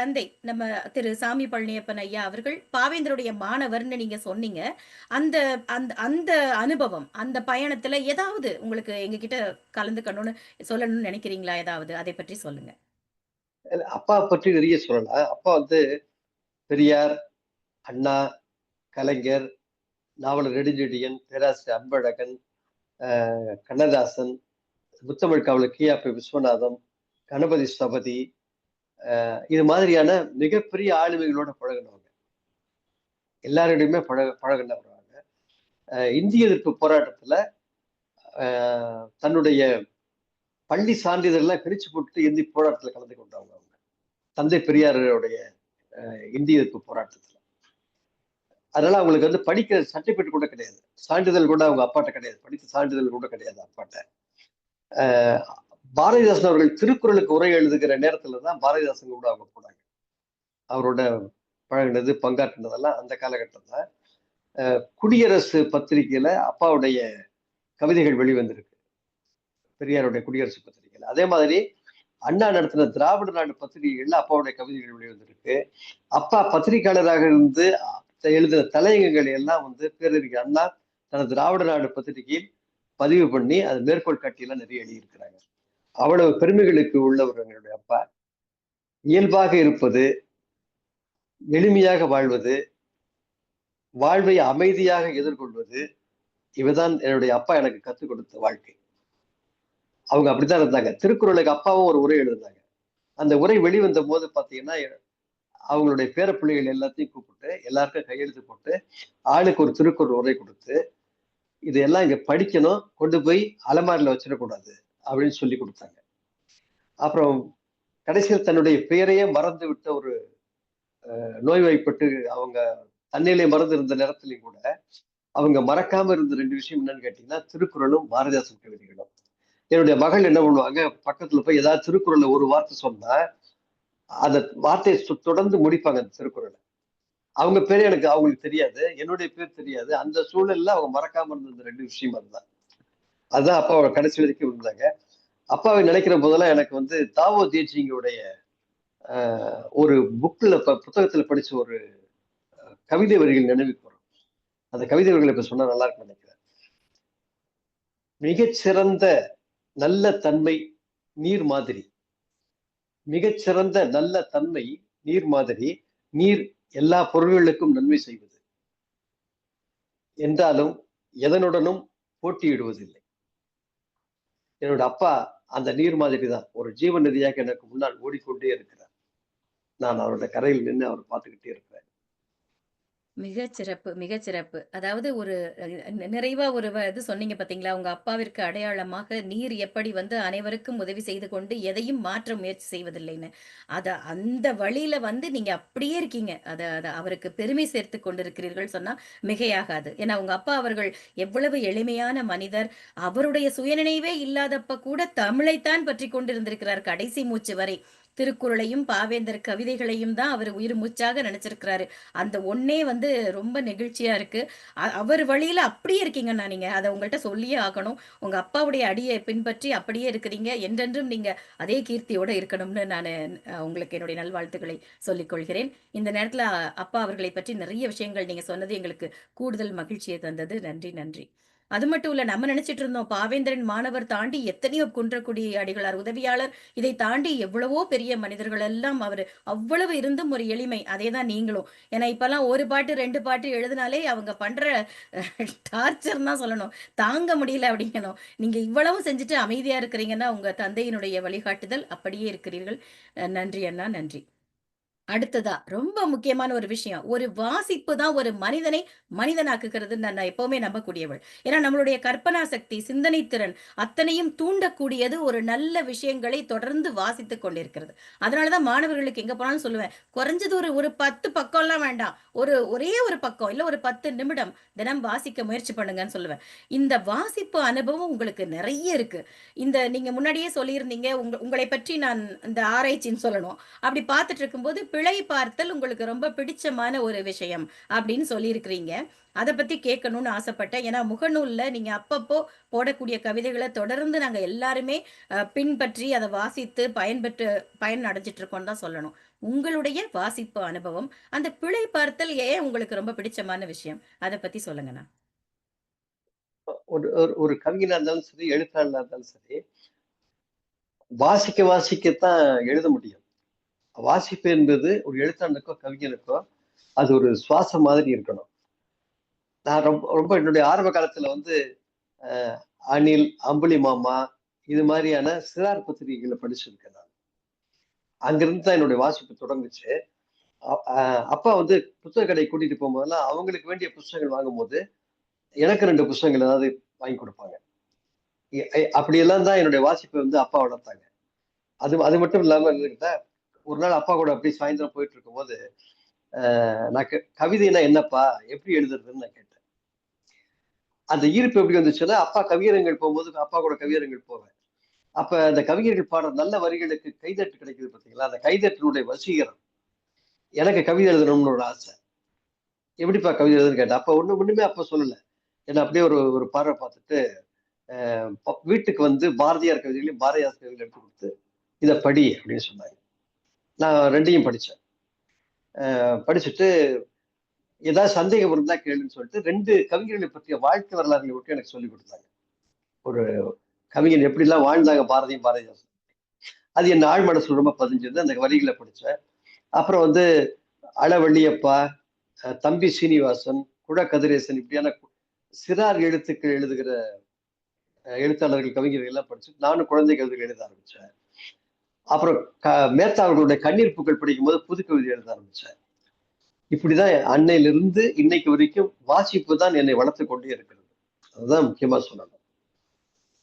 தந்தை நம்ம திரு சாமி பழனியப்பன் ஐயா அவர்கள் பாவேந்தருடைய மாணவர்ன்னு நீங்க சொன்னீங்க. அந்த அந்த அந்த அனுபவம், அந்த பயணத்துல ஏதாவது உங்களுக்கு எங்ககிட்ட கலந்துக்கணும்னு சொல்லணும்னு நினைக்கிறீங்களா ஏதாவது? அதை பற்றி சொல்லுங்க. அப்பா பற்றி நிறைய சொல்லலாம். அப்பா வந்து பெரியார், அண்ணா, கலைஞர், நாவலர் நெடுஞ்செழியன், பேராசிரியர் அன்பழகன், கண்ணதாசன், முத்தமிழ் காவலர் கி.ஆ.பி. விஸ்வநாதம், கணபதி ஸ்தபதி, இது மாதிரியான மிகப்பெரிய ஆளுமைகளோட பழகுனவங்க. எல்லாரோடையுமே பழகுனவங்க. இந்திய எதிர்ப்பு போராட்டத்துல தன்னுடைய பள்ளி சான்றிதழ்லாம் கிழிச்சு போட்டு இந்தி போராட்டத்துல கலந்து கொண்டவங்க அவங்க. தந்தை பெரியாருடைய இந்திய எதிர்ப்பு போராட்டத்துல. அதனால அவங்களுக்கு வந்து படிக்கிற சர்டிபிகேட் கூட கிடையாது. சான்றிதழ் கூட அவங்க அப்பாட்ட கிடையாது. படித்த சான்றிதழ் கூட கிடையாது அப்பாட்ட. பாரதிதாசன் அவர்கள் திருக்குறளுக்கு உரை எழுதுகிற நேரத்துல தான் பாரதிதாசன் கூட அவங்க போனாங்க. அவரோட பழகினது, பங்காற்றினதெல்லாம் அந்த காலகட்டத்துல. குடியரசு பத்திரிகையில அப்பாவுடைய கவிதைகள் வெளிவந்திருக்கு. பெரியாருடைய குடியரசு பத்திரிகையில. அதே மாதிரி அண்ணா நடத்தின திராவிட நாடு பத்திரிகைகள்ல அப்பாவுடைய கவிதைகள் வெளிவந்திருக்கு. அப்பா பத்திரிகையாளராக இருந்து எழுதின தலையங்கங்கள் எல்லாம் வந்து பேரறிஞர் அண்ணா தனது திராவிட நாடு பத்திரிகையில் பதிவு பண்ணி அது மேற்கோள் காட்டியெல்லாம் நிறைய எழுதியிருக்கிறாங்க. அவ்வளவு பெருமைகளுக்கு உள்ளவர் எங்களுடைய அப்பா. இயல்பாக இருப்பது, எளிமையாக வாழ்வது, வாழ்வை அமைதியாக எதிர்கொள்வது, இவைதான் என்னுடைய அப்பா எனக்கு கற்றுக் கொடுத்த வாழ்க்கை. அவங்க அப்படித்தான் இருந்தாங்க. திருக்குறளுக்கு அப்பாவும் ஒரு உரை எழுதினாங்க. அந்த உரை வெளிவந்த போது பாத்தீங்கன்னா அவங்களுடைய பேர பிள்ளைகள் எல்லாத்தையும் கூப்பிட்டு எல்லாருக்கும் கையெழுத்து போட்டு ஆளுக்கு ஒரு திருக்குறள் உரை கொடுத்து இதெல்லாம் இங்க படிக்கணும், கொண்டு போய் அலமாரில வச்சிடக்கூடாது அப்படின்னு சொல்லி கொடுத்தாங்க. அப்புறம் கடைசியில் தன்னுடைய பெயரையே மறந்து விட்ட ஒரு நோய்வாய்ப்பட்டு அவங்க தன்னிலை மறந்து இருந்த நேரத்திலையும் கூட அவங்க மறக்காம இருந்த ரெண்டு விஷயம் என்னன்னு கேட்டீங்கன்னா திருக்குறளும் பாரதிதாசன் கவிதைகளும். என்னுடைய மகள் என்ன பண்ணுவாங்க, பக்கத்துல போய் ஏதாவது திருக்குறள்ல ஒரு வார்த்தை சொன்னா அந்த வார்த்தையை தொடர்ந்து முடிப்பாங்க அந்த திருக்குறளை. அவங்க பேரு எனக்கு அவங்களுக்கு தெரியாது, என்னுடைய பேர் தெரியாது. அந்த சூழல்ல அவங்க மறக்காம இருந்த ரெண்டு விஷயம் அதுதான். அதுதான் அப்பாவோட கடைசி வரைக்கும் இருந்தாங்க. அப்பாவை நினைக்கிற போதெல்லாம் எனக்கு வந்து தாவோ தேச்சிங்கோடைய ஒரு புக்ல புத்தகத்துல படிச்ச ஒரு கவிதை வரிகள் நினைவுக்கு வரும். அந்த கவிதை வரிகளை இப்ப சொன்னா நல்லா இருக்கும்னு நினைக்கிறேன். மிகச்சிறந்த நல்ல தன்மை நீர் மாதிரி, மிகச்சிறந்த நல்ல தன்மை நீர் மாதிரி, நீர் எல்லா பொருள்களுக்கும் நன்மை செய்வது என்றாலும் எதனுடனும் போட்டியிடுவதில்லை. என்னோட அப்பா அந்த நீர் மாதிரி தான் ஒரு ஜீவ நதியாக எனக்கு முன்னால் ஓடிக்கொண்டே இருக்கிறார். நான் அவருடைய கரையில் நின்று அவர் பார்த்துக்கிட்டே இருக்கிறேன். மிகச் சிறப்பு, மிகச் சிறப்பு. அதாவது ஒரு நிறைவா ஒரு இது சொன்னீங்க பார்த்தீங்களா? உங்க அப்பாவிற்கு அடையாளமாக நீர் எப்படி வந்து அனைவருக்கும் உதவி செய்து கொண்டு எதையும் மாற்ற முயற்சி செய்வதில்லைன்னு. அந்த வழியில வந்து நீங்க அப்படியே இருக்கீங்க. அத அத அவருக்கு பெருமை சேர்த்துக் கொண்டிருக்கிறீர்கள் சொன்னா மிகையாகாது. ஏன்னா உங்க அப்பா அவர்கள் எவ்வளவு எளிமையான மனிதர். அவருடைய சுயநினைவே இல்லாதப்ப கூட தமிழைத்தான் பற்றிக் கொண்டிருந்திருக்கிறார் கடைசி மூச்சு வரை. திருக்குறளையும், பாவேந்தர் கவிதைகளையும் தான் அவர் உயிர் மூச்சாக நினைச்சிருக்கிறாரு. அந்த ஒண்ணே வந்து ரொம்ப நெகிழ்ச்சியா இருக்கு. அவர் வழியில அப்படியே இருக்கீங்கண்ணா நீங்க. அத உங்கள்ட்ட சொல்லியே ஆகணும். உங்க அப்பாவுடைய அடிய பின்பற்றி அப்படியே இருக்கிறீங்க. என்றென்றும் நீங்க அதே கீர்த்தியோட இருக்கணும்னு நானு உங்களுக்கு என்னுடைய நல்வாழ்த்துக்களை சொல்லிக் கொள்கிறேன். இந்த நேரத்துல அப்பா அவர்களை பற்றி நிறைய விஷயங்கள் நீங்க சொன்னது எங்களுக்கு கூடுதல் மகிழ்ச்சியை தந்தது. நன்றி, நன்றி. அது மட்டும் இல்ல, நம்ம நினைச்சிட்டு இருந்தோம் பாவேந்தரின் மாணவர் தாண்டி எத்தனையோ குன்றக்குடி அடிகளார் உதவியாளர், இதை தாண்டி எவ்வளவோ பெரிய மனிதர்கள் எல்லாம் அவரு அவ்வளவு இருந்தும் ஒரு எளிமை. அதேதான் நீங்களும். ஏன்னா இப்பல்லாம் ஒரு பாட்டு 2 பாட்டு எழுதினாலே அவங்க பண்ற டார்ச்சர் தான் சொல்லணும். தாங்க முடியல அப்படிங்கணும். நீங்க இவ்வளவும் செஞ்சுட்டு அமைதியா இருக்கிறீங்கன்னா, உங்க தந்தையினுடைய வழிகாட்டுதல் அப்படியே இருக்கிறீர்கள். நன்றி அண்ணா, நன்றி. அடுத்ததா, ரொம்ப முக்கியமான ஒரு விஷயம். ஒரு வாசிப்பு தான் ஒரு மனிதனை மனிதனாக்குகிறதுன்னு நான் எப்பவுமே நம்பக்கூடியவள். ஏன்னா நம்மளுடைய கற்பனா சக்தி, சிந்தனை திறன் அத்தனையும் தூண்டக்கூடியது ஒரு நல்ல விஷயங்களை தொடர்ந்து வாசித்துக் கொண்டிருக்கிறது. அதனால தான் மாணவர்களுக்கு எங்க போனாலும் சொல்லுவேன். குறைஞ்சது ஒரு ஒரு 10 பக்கம்லாம் வேண்டாம். ஒரே ஒரு பக்கம், இல்ல ஒரு 10 நிமிடம் தினம் வாசிக்க முயற்சி பண்ணுங்கன்னு சொல்லுவேன். இந்த வாசிப்பு அனுபவம் உங்களுக்கு நெறைய இருக்கு. நீங்க முன்னாடியே சொல்லியிருந்தீங்க, உங்களைப் பற்றி நான் இந்த ஆராய்ச்சின்னு சொல்லணும். அப்படி பார்த்துட்டு இருக்கும்போது பிழை பார்த்தல் உங்களுக்கு ரொம்ப பிடிச்சமான ஒரு விஷயம் அப்படின்னு சொல்லியிருக்கிறீங்க. அத பத்தி கேட்கணும்னு ஆசைப்பட்டேன். ஏன்னா முகநூல்ல நீங்க அப்பப்போ போடக்கூடிய கவிதைகள தொடர்ந்து நாங்க எல்லாருமே பின்பற்றி அத வாசித்து பயன் அடைஞ்சுட்டு இருக்கோம்னு தான் சொல்லணும். உங்களுடைய வாசிப்பு அனுபவம், அந்த பிழை பார்த்தல் ஏன் உங்களுக்கு ரொம்ப பிடிச்சமான விஷயம்? அத பத்தி சொல்லுங்கண்ணா. ஒரு ஒரு ஒரு கவிஞனா இருந்தாலும் சரி, எழுத்தாளனா இருந்தாலும் சரி, வாசிக்க வாசிக்கத்தான் எழுத முடியும். வாசிப்பு என்பது ஒரு எழுத்தாளனுக்கோ, கவிஞனுக்கோ அது ஒரு சுவாசம் மாதிரி இருக்கணும். நான் ரொம்ப ரொம்ப என்னுடைய ஆரம்ப காலத்துல வந்து அணில், அம்புலி மாமா இது மாதிரியான சிறார் பத்திரிகைகளை படிச்சிருக்கேன் நான். அங்கிருந்து தான் என்னுடைய வாசிப்பு தொடங்குச்சு. அப்பா வந்து புத்தக கடைக்கு கூட்டிட்டு போகும்போதெல்லாம் அவங்களுக்கு வேண்டிய புத்தகங்கள் வாங்கும்போது எனக்கு 2 புத்தகங்கள் ஏதாவது வாங்கி கொடுப்பாங்க. அப்படியெல்லாம் தான் என்னுடைய வாசிப்பை வந்து அப்பா வளர்த்தாங்க. அது அது மட்டும் இல்லாம இருந்துகிட்டா ஒரு நாள் அப்பா கூட அப்படியே சாயந்தரம் போயிட்டு இருக்கும்போது நான் கவிதைனா என்னப்பா எப்படி எழுதுறதுன்னு நான் கேட்டேன். அந்த ஈர்ப்பு எப்படி வந்துச்சுன்னா அப்பா கவியரங்கள் போகும்போது அப்பா கூட கவியரங்கள் போவேன். அப்ப அந்த கவிஞர்கள் பாடுற நல்ல வரிகளுக்கு கைதட்டு கிடைக்குது பாத்தீங்களா, அந்த கைதட்டினுடைய வசீகரம் எனக்கு கவிதை எழுதணும்னு ஒரு ஆசை. எப்படிப்பா கவிதை எழுதுன்னு கேட்டேன். அப்ப ஒண்ணுமே அப்ப சொல்லல. ஏன்னா அப்படியே ஒரு ஒரு பார்வை பார்த்துட்டு வீட்டுக்கு வந்து பாரதியார் கவிதைகளையும் பாரதியார் கவிதைகளையும் எடுத்து கொடுத்து இதை படி அப்படின்னு சொன்னாங்க. நான் 2யும் படிச்சேன். படிச்சுட்டு ஏதாவது சந்தேகம் இருந்தா கேளுன்னு சொல்லிட்டு 2 கவிஞர்களை பற்றிய வாழ்க்கை வரலாறுகளை விட்டு எனக்கு சொல்லி கொடுத்தாங்க. ஒரு கவிஞர் எப்படிலாம் வாழ்ந்தாங்க பாரதியும் பாரதிதாசன். அது என் ஆழ் மனசுல ரொம்ப பதிஞ்சது. அந்த வரிகளை படிச்சேன். அப்புறம் வந்து அளவள்ளியப்பா, தம்பி சீனிவாசன், குட கதிரேசன் இப்படியான சிறார் எழுத்துக்கள் எழுதுகிற எழுத்தாளர்கள், கவிஞர்கள் எல்லாம் படிச்சு நானும் குழந்தை கவிதைகள் எழுத ஆரம்பிச்சேன். அப்புறம் மேத்தா அவர்களுடைய கண்ணீர் பூக்கள் படிக்கும்போது புது கவிதை எழுத ஆரம்பிச்சேன். இப்படிதான் அன்னையிலிருந்து இன்னைக்கு வரைக்கும் வாசிப்பு தான் என்னை வளர்த்துக் கொண்டே இருக்கிறது. அதுதான் முக்கியமா சொல்லணும்.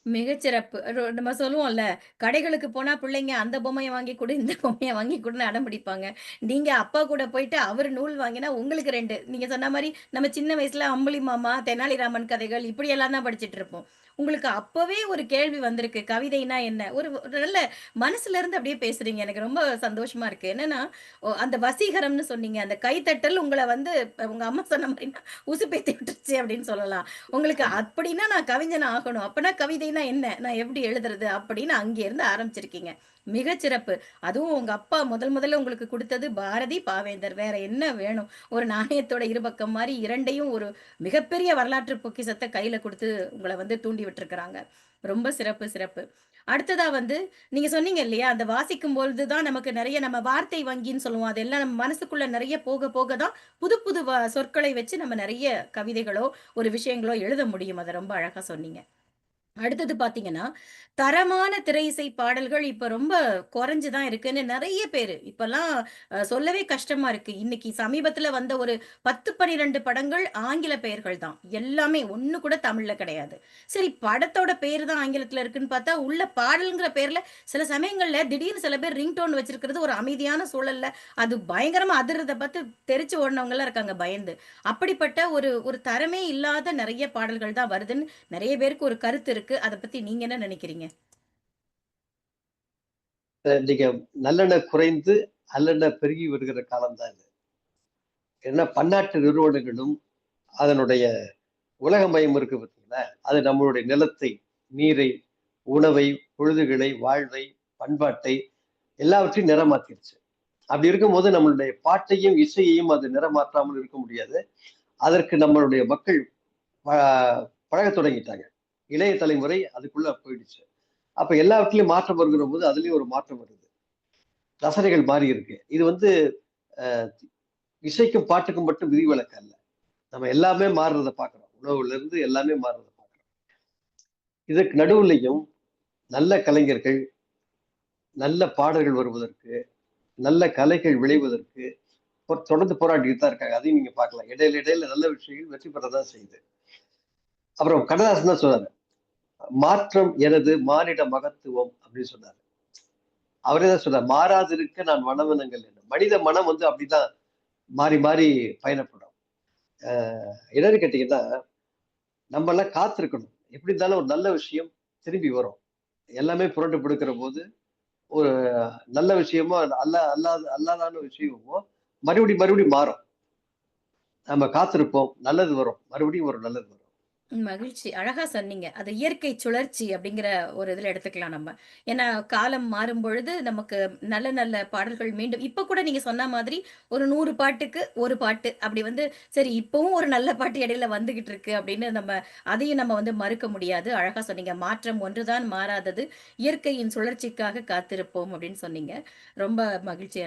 மிகச்சிறப்பு. நம்ம சொல்லுவோம்ல, கடைகளுக்கு போனா பிள்ளைங்க அந்த பொம்மைய வாங்கி குடு, இந்த பொம்மைய வாங்கி குடுன்னு அடம் பிடிப்பாங்க. நீங்க அப்பா கூட போயிட்டு அவரு நூல் வாங்கினா உங்களுக்கு 2. நீங்க சொன்ன மாரி நம்ம சின்ன வயசுல அம்புலி மாமா, தெனாலிராமன் கதைகள் இப்படியெல்லாம் தான் படிச்சுட்டு இருப்போம். உங்களுக்கு அப்பவே ஒரு கேள்வி வந்திருக்கு. கவிதைனா என்ன? ஒரு நல்ல மனசுல இருந்து அப்படியே பேசுறீங்க. எனக்கு ரொம்ப சந்தோஷமா இருக்கு. என்னன்னா, அந்த வசீகரம்னு சொன்னீங்க. அந்த கைத்தட்டல் உங்கள வந்து உங்க அம்மா சொன்ன மாரினா உசுப்பேத்தி விட்டுருச்சு அப்படின்னு சொல்லலாம். உங்களுக்கு ஆமா. அப்படின்னா நான் கவிஞன் ஆகணும். அப்பன்னா கவிதைன்னா என்ன? நான் எப்படி எழுதுறது? அப்படின்னு அங்கேருந்து ஆரம்பிச்சிருக்கீங்க. மிகச்சிறப்பு. அதுவும் உங்க அப்பா முதல்ல உங்களுக்கு குடுத்தது பாரதி, பாவேந்தர். வேற என்ன வேணும்? ஒரு நாணயத்தோட இருபக்கம் மாரி 2யும் ஒரு மிகப்பெரிய வரலாற்று பொக்கிஷத்த கையில குடுத்து உங்கள வந்து தூண்டி விட்டுருக்காங்க. ரொம்ப சிறப்பு, சிறப்பு. அடுத்ததா வந்து நீங்க சொன்னீங்க இல்லையா? அந்த வாசிக்கும்பொழுது தான் நமக்கு நெறைய நம்ம வார்த்தை வங்கின்னு சொல்லுவோம். அதெல்லாம் நம்ம மனசுக்குள்ள நெறைய போக போக தான் புது புது சொற்களை வச்சு நம்ம நெறைய கவிதைகளோ, ஒரு விஷயங்களோ எழுத முடியும். அத ரொம்ப அழகா சொன்னீங்க. அடுத்தது பார்த்தீங்கன்னா, தரமான திரை இசை பாடல்கள் இப்ப ரொம்ப குறைஞ்சு தான் இருக்குன்னு நெறைய பேரு இப்பலாம் சொல்லவே கஷ்டமா இருக்கு. இன்னைக்கு சமீபத்தில வந்த ஒரு 10, 12 படங்கள் ஆங்கில பெயர்கள் தான். எல்லாமே ஒண்ணு கூட தமிழ்ல கிடையாது. சரி படத்தோட பேரு தான் ஆங்கிலத்தில இருக்குன்னு பார்த்தா, உள்ள பாடல்ங்கிற பேர்ல சில சமயங்கள்ல திடீர்னு சில பேர் ரிங்டோன் வச்சிருக்கிறது ஒரு அமைதியான சூழல்ல, அது பயங்கரமா அதிர்றத பார்த்து தெறிச்சு ஓடுனவங்கலாம் இருக்காங்க பயந்து. அப்படிப்பட்ட ஒரு ஒரு தரமே இல்லாத நெறைய பாடல்கள் தான் வருதுன்னு நெறைய பேருக்கு ஒரு கருத்து இருக்கு. அத பத்தி நீங்க என்ன நெனைக்கிறீங்க? நீங்க நல்லெண்ணெய் குறைந்து நல்லெண்ணெய் பெருகி வருகிற காலம் தான் இது. ஏன்னா பன்னாட்டு நிறுவனங்களும் அதனுடைய உலகமயம் இருக்கு பார்த்தீங்களா? அது நம்மளுடைய நிலத்தை, நீரை, உணவை, பொழுதுகளை, வாழ்வை, பண்பாட்டை எல்லாவற்றையும் நிறமாத்திருச்சு. அப்படி இருக்கும்போது நம்மளுடைய பாட்டையும், இசையையும் அது நிறமாற்றாமல் இருக்க முடியாது. அதற்கு நம்மளுடைய மக்கள் ப பழகத் தொடங்கிட்டாங்க. இளைய தலைமுறை அதுக்குள்ள போயிடுச்சு. அப்ப எல்லாவற்றிலயும் மாற்றம் வருகிற போது அதுலயும் ஒரு மாற்றம் வருது. ரசனைகள் மாறி இருக்கு. இது வந்து அ இசைக்கும், பாட்டுக்கும் மட்டும் விதிவிலக்கு அல்ல. நம்ம எல்லாமே மாறுறத பார்க்கிறோம். உணவுல இருந்து எல்லாமே மாறுறத பார்க்கிறோம். இதற்கு நடுவுலயும் நல்ல கலைஞர்கள், நல்ல பாடல்கள் வருவதற்கு, நல்ல கலைகள் விளைவதற்கு தொடர்ந்து போராடிட்டு தான் இருக்காங்க. அதையும் நீங்க பார்க்கலாம். இடையில இடையில நல்ல விஷயங்கள் வெற்றி பெறதான் செய்யுது. அப்புறம் கண்ணதாசன் தான் சொன்னாரு. "மாற்றம் எனது மானிட மகத்துவம்" அப்படின்னு சொன்னாரு. அவரே தான் சொன்னார். "மாறாதிருக்க நான் வனவனங்கள்" என்று. மனித மனம் வந்து அப்படிதான் மாறி மாறி பயணப்படும். அ என்னன்னு கேட்டீங்கன்னா, நம்ம எல்லாம் காத்திருக்கணும். எப்படி இருந்தாலும் ஒரு நல்ல விஷயம் திரும்பி வரும். எல்லாமே புரண்டு பிடிக்கிற போது, ஒரு நல்ல விஷயமோ, அல்லாதான விஷயமோ மறுபடியும் மறுபடியும் மாறும். நம்ம காத்திருப்போம். நல்லது வரும். மறுபடியும் ஒரு நல்லது வரும். மகிழ்ச்சி. அழகா சொன்னீங்க. அது இயற்கை சுழற்சி அப்படிங்கிற ஒரு இதுல எடுத்துக்கலாம் நம்ம. ஏன்னா காலம் மாறும்பொழுது நமக்கு நல்ல நல்ல பாடல்கள் மீண்டும் இப்ப கூட நீங்க சொன்ன மாதிரி ஒரு 100 பாட்டுக்கு 1 பாட்டு அப்படி வந்து சரி இப்பவும் ஒரு நல்ல பாட்டு இடையில வந்துகிட்டு இருக்கு அப்படின்னு அதையும் நம்ம வந்து மறுக்க முடியாது. அழகா சொன்னீங்க. மாற்றம் ஒன்றுதான் மாறாதது. இயற்கையின் சுழற்சிக்காக காத்திருப்போம் அப்படின்னு சொன்னீங்க. ரொம்ப மகிழ்ச்சி.